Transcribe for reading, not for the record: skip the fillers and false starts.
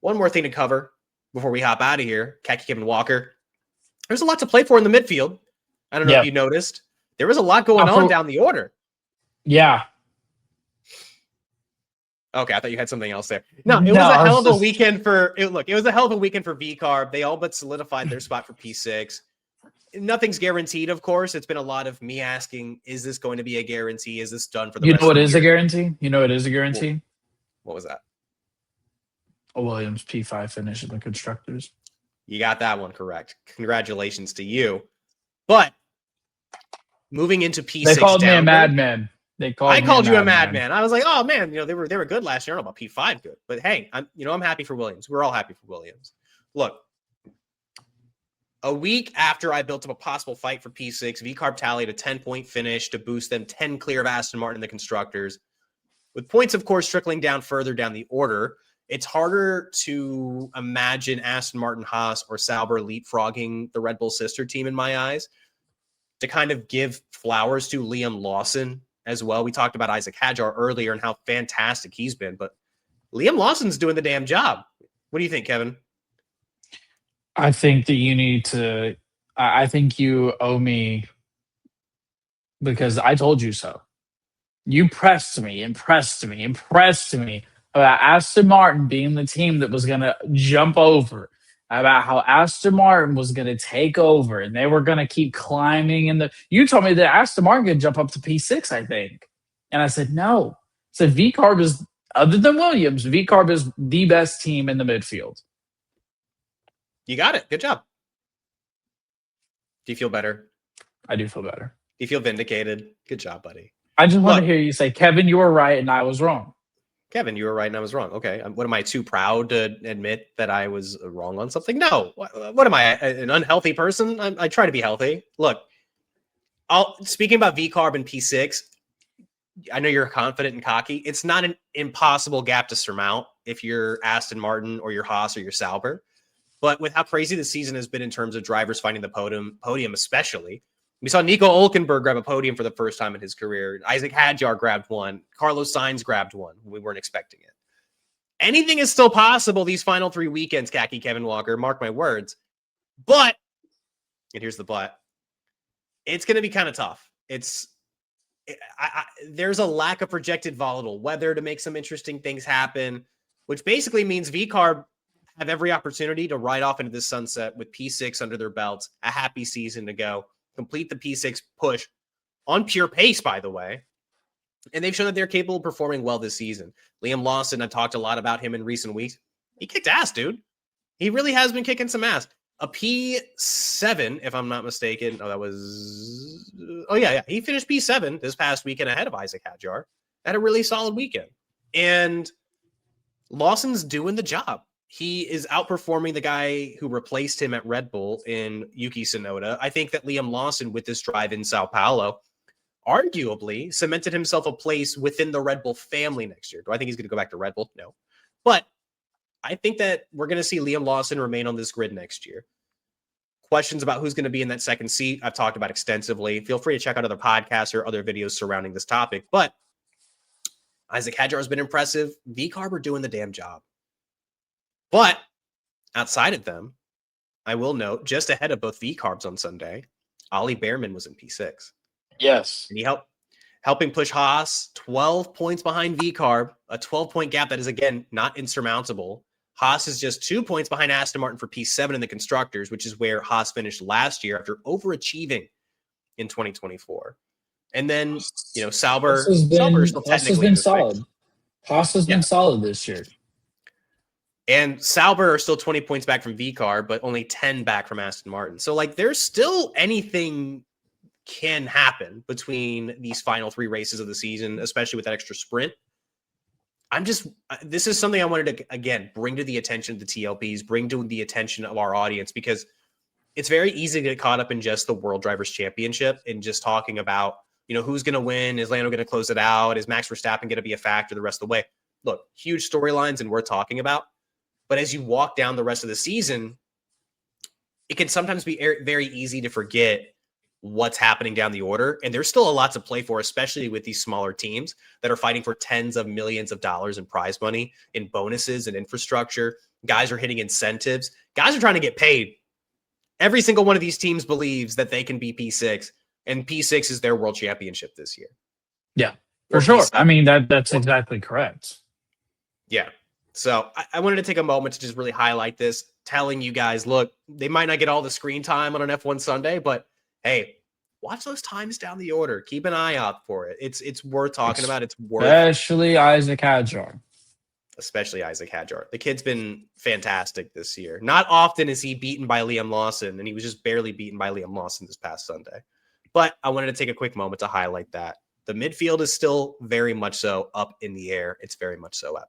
one more thing to cover before we hop out of here. Khaki Kevin Walker. There's a lot to play for in the midfield. I don't know if you noticed. There was a lot going on down the order. Yeah. Okay, I thought you had something else there. No, it was a hell of a weekend for it was a hell of a weekend for VCARB. They all but solidified their spot for P6. Nothing's guaranteed, of course. It's been a lot of me asking, is this going to be a guarantee? Is this done for the rest of the year? You know what is a guarantee? You know it is a guarantee? What was that? A Williams P5 finish in the Constructors. You got that one correct. Congratulations to you. But moving into P6, they called me a madman. I called you a madman. I was like, oh man, they were good last year. I don't know about P5 good, but hey, I'm happy for Williams. We're all happy for Williams. Look, a week after I built up a possible fight for P6, VCARB tallied a 10-point finish to boost them 10 clear of Aston Martin and the Constructors. With points, of course, trickling down further down the order, it's harder to imagine Aston Martin, Haas, or Sauber leapfrogging the Red Bull sister team in my eyes. To kind of give flowers to Liam Lawson as well. We talked about Isack Hadjar earlier and how fantastic he's been, but Liam Lawson's doing the damn job. What do you think, Kevin? I think that you need to, I think you owe me because I told you so. You impressed me about Aston Martin being the team that was going to jump over, about how Aston Martin was going to take over and they were going to keep climbing. You told me that Aston Martin could jump up to P6, I think. And I said, no. I said, VCARB is, other than Williams, VCARB is the best team in the midfield. You got it. Good job. Do you feel better? I do feel better. Do you feel vindicated? Good job, buddy. I just want to hear you say, Kevin, you were right and I was wrong. Kevin, you were right and I was wrong. Okay. What am I too proud to admit that I was wrong on something? No. What am I, an unhealthy person? I try to be healthy. Look, speaking about VCARB and P6, I know you're confident and cocky. It's not an impossible gap to surmount if you're Aston Martin or you're Haas or you're Sauber. But with how crazy the season has been in terms of drivers finding the podium especially, we saw Nico Hülkenberg grab a podium for the first time in his career. Isack Hadjar grabbed one. Carlos Sainz grabbed one. We weren't expecting it. Anything is still possible these final 3 weekends, Khaki Kevin Walker. Mark my words. But, and here's the but, it's going to be kind of tough. There's a lack of projected volatile weather to make some interesting things happen, which basically means VCARB have every opportunity to ride off into the sunset with P6 under their belts, a happy season to go, complete the P6 push on pure pace, by the way. And they've shown that they're capable of performing well this season. Liam Lawson, I've talked a lot about him in recent weeks. He kicked ass, dude. He really has been kicking some ass. A P7, if I'm not mistaken. He finished P7 this past weekend ahead of Isack Hadjar. Had a really solid weekend. And Lawson's doing the job. He is outperforming the guy who replaced him at Red Bull in Yuki Tsunoda. I think that Liam Lawson, with this drive in Sao Paulo, arguably cemented himself a place within the Red Bull family next year. Do I think he's going to go back to Red Bull? No. But I think that we're going to see Liam Lawson remain on this grid next year. Questions about who's going to be in that second seat, I've talked about extensively. Feel free to check out other podcasts or other videos surrounding this topic. But Isack Hadjar has been impressive. VCARB are doing the damn job. But outside of them, I will note, just ahead of both VCARBs on Sunday, Ollie Bearman was in P6. Yes. And he helping push Haas 12 points behind VCARB, a 12-point gap that is, again, not insurmountable. Haas is just 2 points behind Aston Martin for P7 in the Constructors, which is where Haas finished last year after overachieving in 2024. And then, Sauber is still technically solid. Haas has been solid this year. And Sauber are still 20 points back from VCARB, but only 10 back from Aston Martin. So, there's still anything can happen between these final 3 races of the season, especially with that extra sprint. This is something I wanted to, again, bring to the attention of the TLPs, bring to the attention of our audience, because it's very easy to get caught up in just the World Drivers' Championship and just talking about, who's going to win? Is Lando going to close it out? Is Max Verstappen going to be a factor the rest of the way? Look, huge storylines and worth talking about. But as you walk down the rest of the season, it can sometimes be very easy to forget what's happening down the order. And there's still a lot to play for, especially with these smaller teams that are fighting for tens of millions of dollars in prize money, in bonuses and infrastructure. Guys are hitting incentives. Guys are trying to get paid. Every single one of these teams believes that they can be P6, and P6 is their world championship this year. Yeah, for sure. I mean, that's exactly correct. Yeah. So I wanted to take a moment to just really highlight this, telling you guys, look, they might not get all the screen time on an F1 Sunday, but hey, watch those times down the order. Keep an eye out for it. It's worth talking about. It's worth, especially Isack Hadjar. Especially Isack Hadjar. The kid's been fantastic this year. Not often is he beaten by Liam Lawson, and he was just barely beaten by Liam Lawson this past Sunday. But I wanted to take a quick moment to highlight that. The midfield is still very much so up in the air. It's very much so at